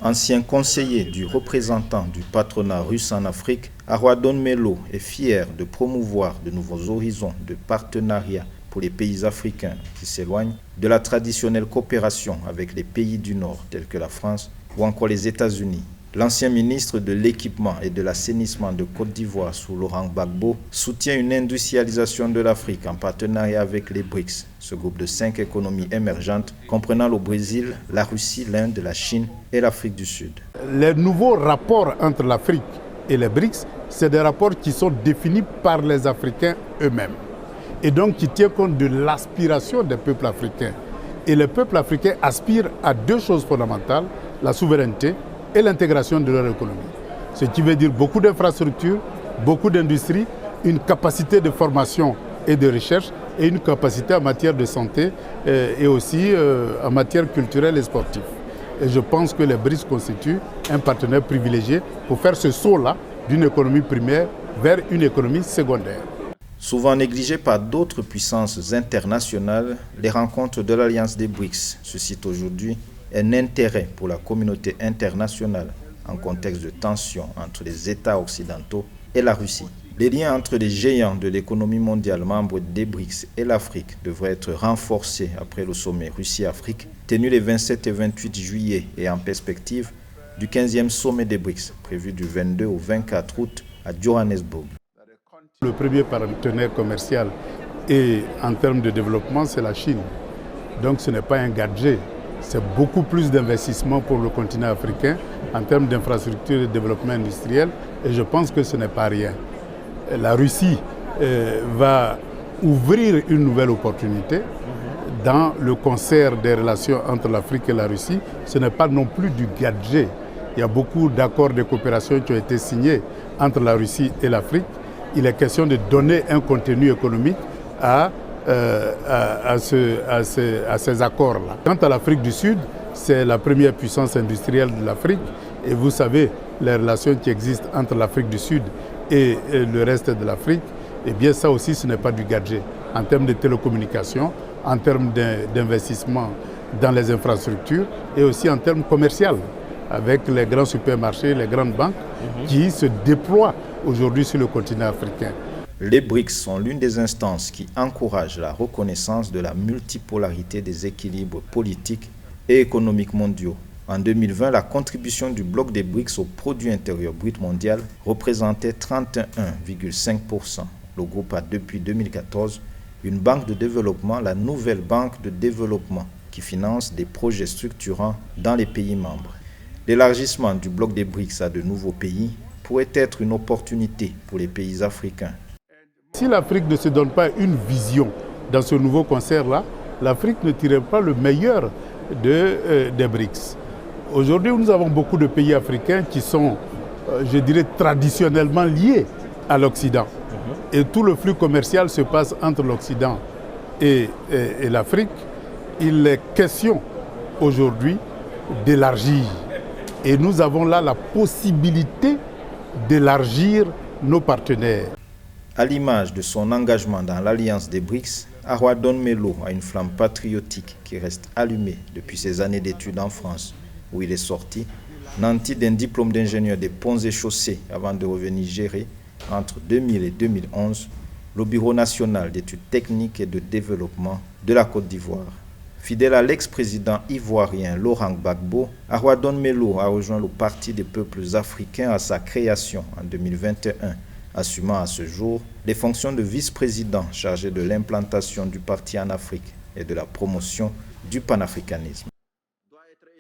Ancien conseiller du représentant du patronat russe en Afrique, Aradon Melo est fier de promouvoir de nouveaux horizons de partenariat pour les pays africains qui s'éloignent de la traditionnelle coopération avec les pays du Nord tels que la France ou encore les États-Unis. L'ancien ministre de l'Équipement et de l'Assainissement de Côte d'Ivoire sous Laurent Gbagbo soutient une industrialisation de l'Afrique en partenariat avec les BRICS, ce groupe de 5 économies émergentes comprenant le Brésil, la Russie, l'Inde, la Chine et l'Afrique du Sud. Les nouveaux rapports entre l'Afrique et les BRICS, c'est des rapports qui sont définis par les Africains eux-mêmes et donc qui tiennent compte de l'aspiration des peuples africains. Et les peuples africains aspirent à deux choses fondamentales, la souveraineté et l'intégration de leur économie. Ce qui veut dire beaucoup d'infrastructures, beaucoup d'industries, une capacité de formation et de recherche et une capacité en matière de santé et aussi en matière culturelle et sportive. Et je pense que les BRICS constituent un partenaire privilégié pour faire ce saut-là d'une économie primaire vers une économie secondaire. Souvent négligées par d'autres puissances internationales, les rencontres de l'Alliance des BRICS suscitent aujourd'hui un intérêt pour la communauté internationale en contexte de tensions entre les États occidentaux et la Russie. Les liens entre les géants de l'économie mondiale membres des BRICS et l'Afrique devraient être renforcés après le sommet Russie-Afrique tenu les 27 et 28 juillet et en perspective du 15e sommet des BRICS prévu du 22 au 24 août à Johannesburg. Le premier partenaire commercial et en termes de développement, c'est la Chine. Donc ce n'est pas un gadget. C'est beaucoup plus d'investissement pour le continent africain en termes d'infrastructures et de développement industriel et je pense que ce n'est pas rien. La Russie va ouvrir une nouvelle opportunité dans le concert des relations entre l'Afrique et la Russie. Ce n'est pas non plus du gadget. Il y a beaucoup d'accords de coopération qui ont été signés entre la Russie et l'Afrique. Il est question de donner un contenu économique à ces accords-là. Quant à l'Afrique du Sud, c'est la première puissance industrielle de l'Afrique et vous savez les relations qui existent entre l'Afrique du Sud et le reste de l'Afrique, eh bien ça aussi ce n'est pas du gadget. En termes de télécommunications, en termes d'investissement dans les infrastructures et aussi en termes commerciaux avec les grands supermarchés, les grandes banques qui se déploient aujourd'hui sur le continent africain. Les BRICS sont l'une des instances qui encouragent la reconnaissance de la multipolarité des équilibres politiques et économiques mondiaux. En 2020, la contribution du bloc des BRICS au produit intérieur brut mondial représentait 31,5%. Le groupe a depuis 2014 une banque de développement, la Nouvelle Banque de développement, qui finance des projets structurants dans les pays membres. L'élargissement du bloc des BRICS à de nouveaux pays pourrait être une opportunité pour les pays africains. Si l'Afrique ne se donne pas une vision dans ce nouveau concert-là, l'Afrique ne tirera pas le meilleur des BRICS. Aujourd'hui, nous avons beaucoup de pays africains qui sont, je dirais, traditionnellement liés à l'Occident. Et tout le flux commercial se passe entre l'Occident et l'Afrique. Il est question aujourd'hui d'élargir. Et nous avons là la possibilité d'élargir nos partenaires. À l'image de son engagement dans l'Alliance des BRICS, Aradon Melo a une flamme patriotique qui reste allumée depuis ses années d'études en France, où il est sorti, nanti d'un diplôme d'ingénieur des ponts et chaussées avant de revenir gérer, entre 2000 et 2011, le Bureau national d'études techniques et de développement de la Côte d'Ivoire. Fidèle à l'ex-président ivoirien Laurent Gbagbo, Aradon Melo a rejoint le Parti des peuples africains à sa création en 2021, assumant à ce jour les fonctions de vice-président chargé de l'implantation du parti en Afrique et de la promotion du panafricanisme.